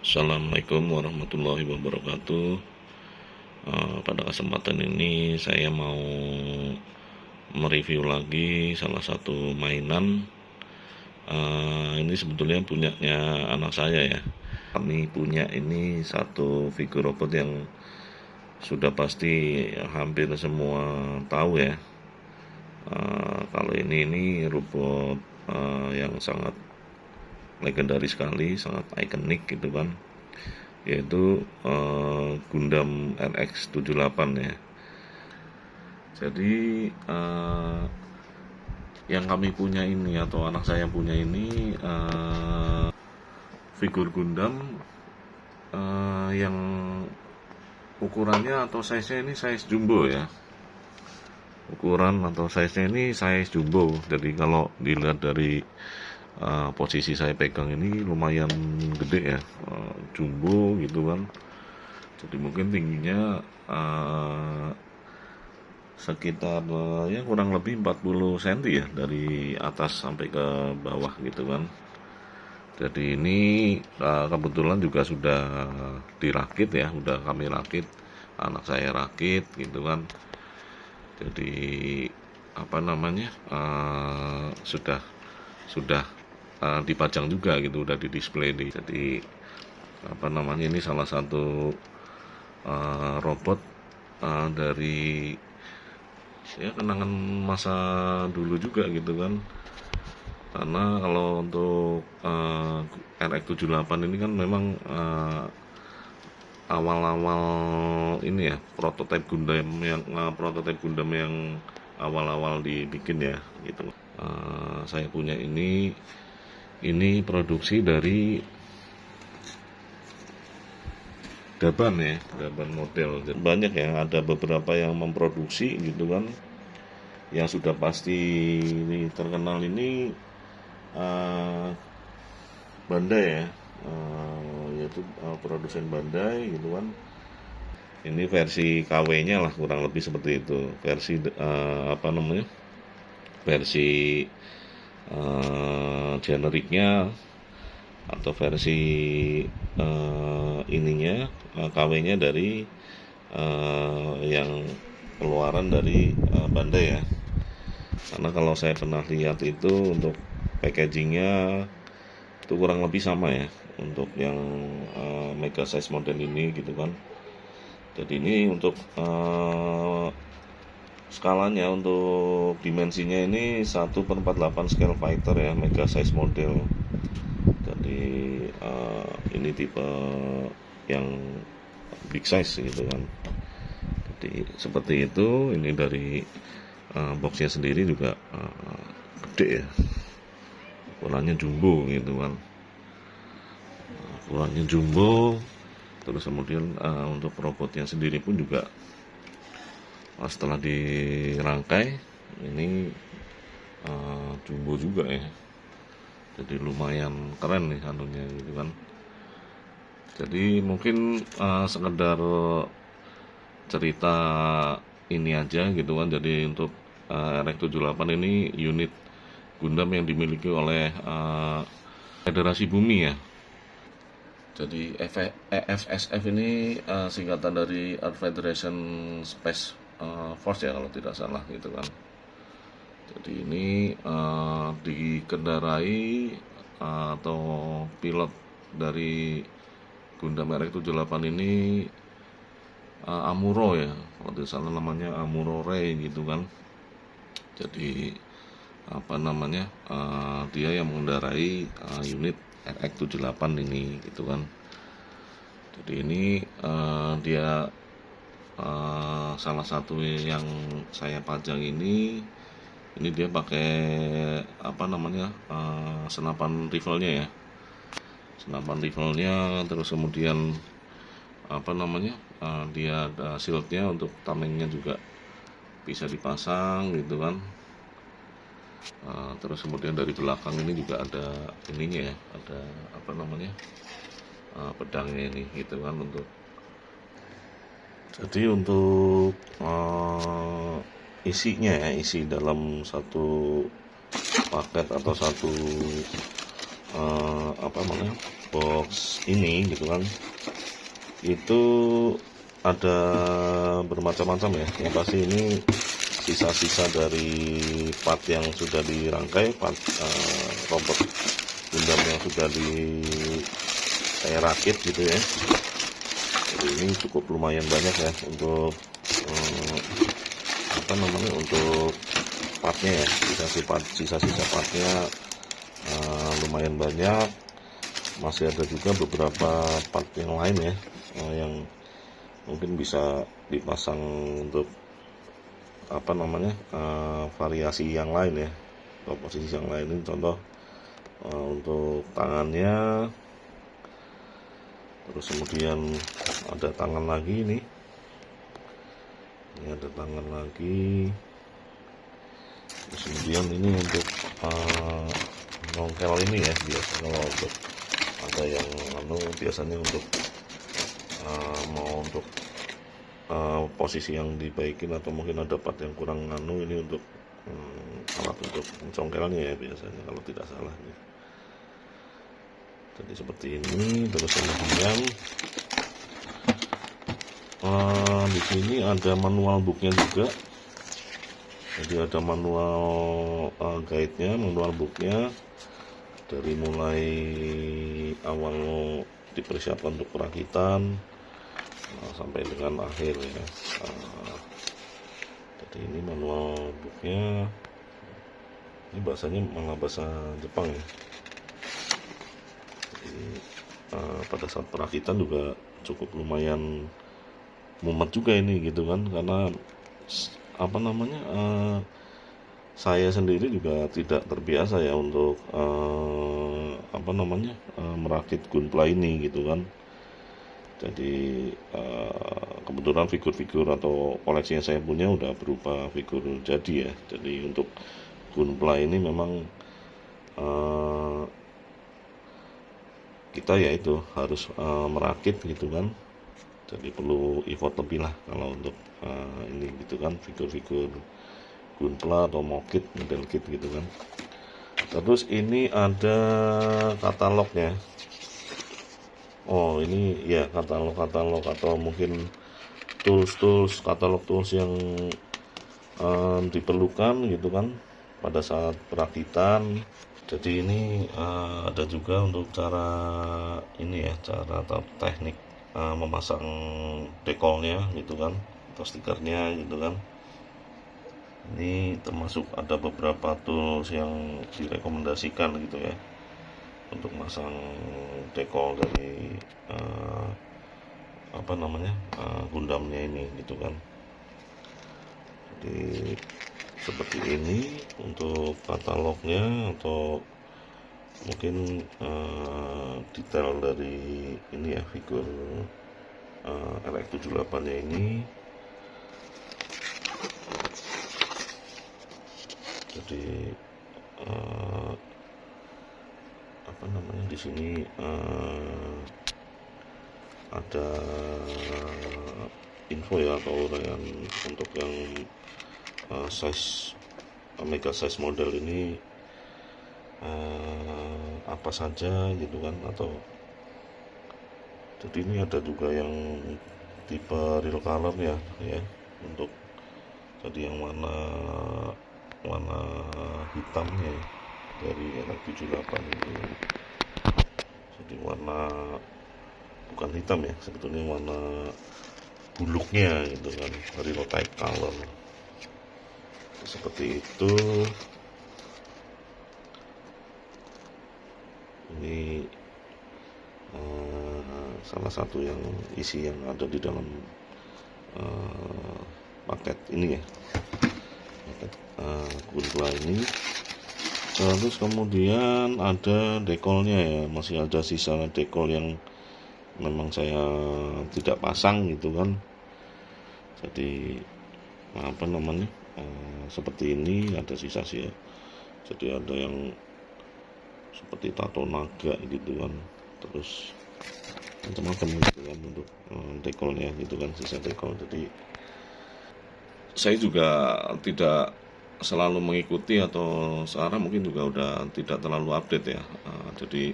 Assalamualaikum warahmatullahi wabarakatuh. Pada kesempatan ini saya mau mereview lagi salah satu mainan. Ini sebetulnya punyanya anak saya ya. Kami punya ini satu figur robot yang sudah pasti hampir semua tahu ya. Kalau ini robot yang sangat legendaris sekali, sangat ikonik gitu kan, yaitu Gundam RX-78 ya. Jadi yang kami punya ini atau anak saya punya ini figur Gundam yang ukurannya atau size-nya ini size jumbo ya. Ukuran atau size-nya ini size jumbo. Jadi kalau dilihat dari posisi saya pegang ini lumayan gede ya, jumbo gitu kan. Jadi mungkin tingginya sekitar ya kurang lebih 40 cm ya, dari atas sampai ke bawah gitu kan. Jadi ini kebetulan juga sudah dirakit ya, udah kami rakit, anak saya rakit gitu kan. Jadi apa namanya, sudah dipajang juga gitu, udah di display nih. Jadi apa namanya, ini salah satu robot dari ya kenangan masa dulu juga gitu kan. Karena kalau untuk RX-78 ini kan memang awal-awal ini ya, prototipe Gundam yang awal-awal dibikin ya gitu. Saya punya ini produksi dari Daban ya, Daban model. Banyak ya, ada beberapa yang memproduksi gitu kan. Yang sudah pasti ini terkenal ini Bandai ya, yaitu produsen Bandai gitu kan. Ini versi KW-nya lah kurang lebih seperti itu. Versi apa namanya? Versi generiknya atau versi ininya, KW-nya dari yang keluaran dari Bandai ya. Karena kalau saya pernah lihat itu untuk packagingnya itu kurang lebih sama ya untuk yang mega size model ini gitu kan. Jadi ini untuk skalanya, untuk dimensinya ini 1/48 scale fighter ya, mega size model. Jadi ini tipe yang big size gitu kan. Jadi seperti itu. Ini dari boxnya sendiri juga gede ya, ukurannya jumbo gitu kan, ukurannya jumbo. Terus kemudian untuk robotnya sendiri pun juga setelah dirangkai ini jumbo juga ya. Jadi lumayan keren nih anunya gitu kan. Jadi mungkin sekedar cerita ini aja gitu kan. Jadi untuk RX-78 ini unit Gundam yang dimiliki oleh Federasi Bumi ya. Jadi EFSF ini singkatan dari Earth Federation Space Force ya kalau tidak salah gitu kan. Jadi ini dikendarai atau pilot dari Gundam RX-78 ini Amuro ya, kalau tidak salah namanya Amuro Ray gitu kan. Jadi apa namanya, dia yang mengendarai unit RX-78 ini gitu kan. Jadi ini dia salah satu yang saya pajang ini dia pakai apa namanya, senapan rifle-nya ya, senapan rifle-nya. Terus kemudian apa namanya, dia ada shieldnya, untuk tamengnya juga bisa dipasang gitu kan. Terus kemudian dari belakang ini juga ada ininya ya, ada apa namanya, pedangnya ini gitu kan. Jadi untuk isinya ya, isi dalam satu paket atau satu apa namanya, box ini gitu kan, itu ada bermacam-macam ya. Yang pasti ini sisa-sisa dari part yang sudah dirangkai, part robot Gundam yang sudah saya rakit gitu ya. Jadi ini cukup lumayan banyak ya untuk apa namanya, untuk partnya ya, sisa-sisa partnya lumayan banyak. Masih ada juga beberapa part yang lain ya, yang mungkin bisa dipasang untuk apa namanya, variasi yang lain ya, atau posisi yang lain. Ini contoh untuk tangannya, terus kemudian ada tangan lagi ini ada tangan lagi, terus kemudian ini untuk nongkel ini ya, biasa kalau untuk ada yang biasanya untuk mau untuk posisi yang dibaikin atau mungkin ada part yang kurang ini untuk alat untuk congkelnya ya biasanya kalau tidak salah nih. Jadi seperti ini. Terus kemudian di sini ada manual booknya juga. Jadi ada manual guide-nya, manual booknya dari mulai awal dipersiapkan untuk perakitan sampai dengan akhir ya. Jadi ini manual booknya, ini bahasanya malah bahasa Jepang ya. Jadi pada saat perakitan juga cukup lumayan mumet juga ini gitu kan, karena apa namanya, saya sendiri juga tidak terbiasa ya untuk apa namanya, merakit gunpla ini gitu kan. Jadi kebetulan figur-figur atau koleksi yang saya punya udah berupa figur jadi ya. Jadi untuk gunpla ini memang kita ya itu harus merakit gitu kan. Jadi perlu effort lebih lah kalau untuk ini gitu kan, figur-figur gunpla atau mokit, model kit gitu kan. Terus ini ada katalognya. Oh ini ya katalog atau mungkin katalog tools yang diperlukan gitu kan pada saat perakitan. Jadi ini ada juga untuk cara ini ya, cara atau teknik memasang dekolnya gitu kan, atau stikernya gitu kan. Ini termasuk ada beberapa tools yang direkomendasikan gitu ya untuk masang dekol dari apa namanya, Gundamnya ini gitu kan. Jadi seperti ini untuk katalognya, atau mungkin detail dari ini ya, figur LX78 nya ini. Jadi apa namanya, di sini ada info ya, atau yang untuk yang size mega size model ini apa saja gitu kan. Atau jadi ini ada juga yang tipe real color ya untuk jadi yang warna hitamnya ya, dari RX78 ini. Jadi warna bukan hitam ya, sebetulnya warna buluknya gitu kan, real type color seperti itu. Ini salah satu yang isi yang ada di dalam paket ini ya, paket Gunpla ini. Terus kemudian ada dekolnya ya, masih ada sisa dekol yang memang saya tidak pasang gitu kan. Jadi apa namanya, seperti ini ada sisa sih ya. Jadi ada yang seperti tato naga gitu kan, terus macam-macam gitu kan untuk dekolnya gitu kan, sisa dekol. Jadi saya juga tidak selalu mengikuti atau sekarang mungkin juga udah tidak terlalu update ya. Jadi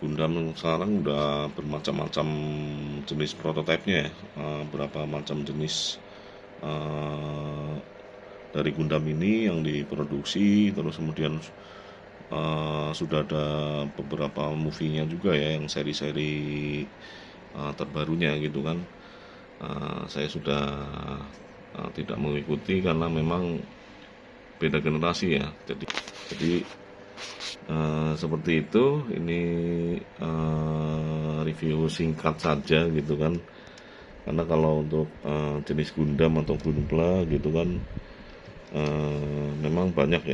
Gundam sekarang udah bermacam-macam jenis prototipenya ya. Berapa macam jenis uh, dari Gundam ini yang diproduksi, terus kemudian sudah ada beberapa movie-nya juga ya, yang seri-seri terbarunya gitu kan. Saya sudah tidak mengikuti karena memang beda generasi ya. Jadi seperti itu. Ini review singkat saja gitu kan. Karena kalau untuk jenis Gundam atau Gunpla gitu kan, memang banyak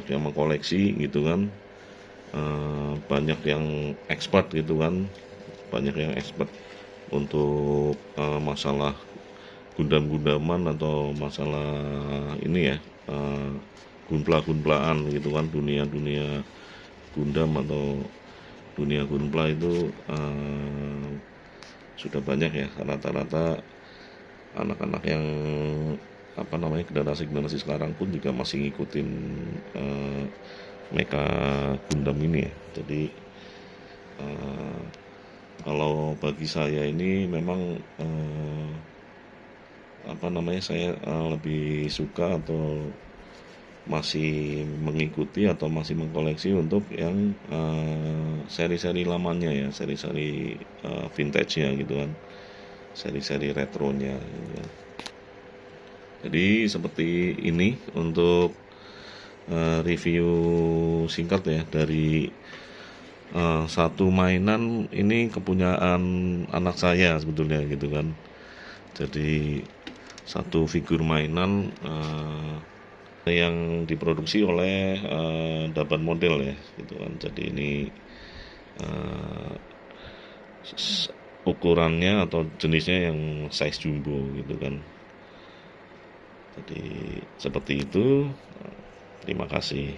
yang mengkoleksi gitu kan. Banyak yang expert gitu kan, untuk masalah Gundam-Gundaman atau masalah ini ya, gunpla-gunplaan gitu kan. Dunia Gundam atau dunia Gunpla itu sudah banyak ya. Rata-rata anak-anak yang generasi sekarang pun juga masih ngikutin Mecha Gundam ini ya. Jadi kalau bagi saya ini memang saya lebih suka atau masih mengikuti atau masih mengkoleksi untuk yang seri-seri lamanya ya, seri-seri vintage-nya gitu kan, seri-seri retronya gitu kan. Jadi seperti ini untuk review singkat ya dari satu mainan. Ini kepunyaan anak saya sebetulnya gitu kan. Jadi satu figur mainan yang diproduksi oleh Daban Model ya gitu kan. Jadi ini ukurannya atau jenisnya yang size jumbo gitu kan. Jadi seperti itu. Terima kasih.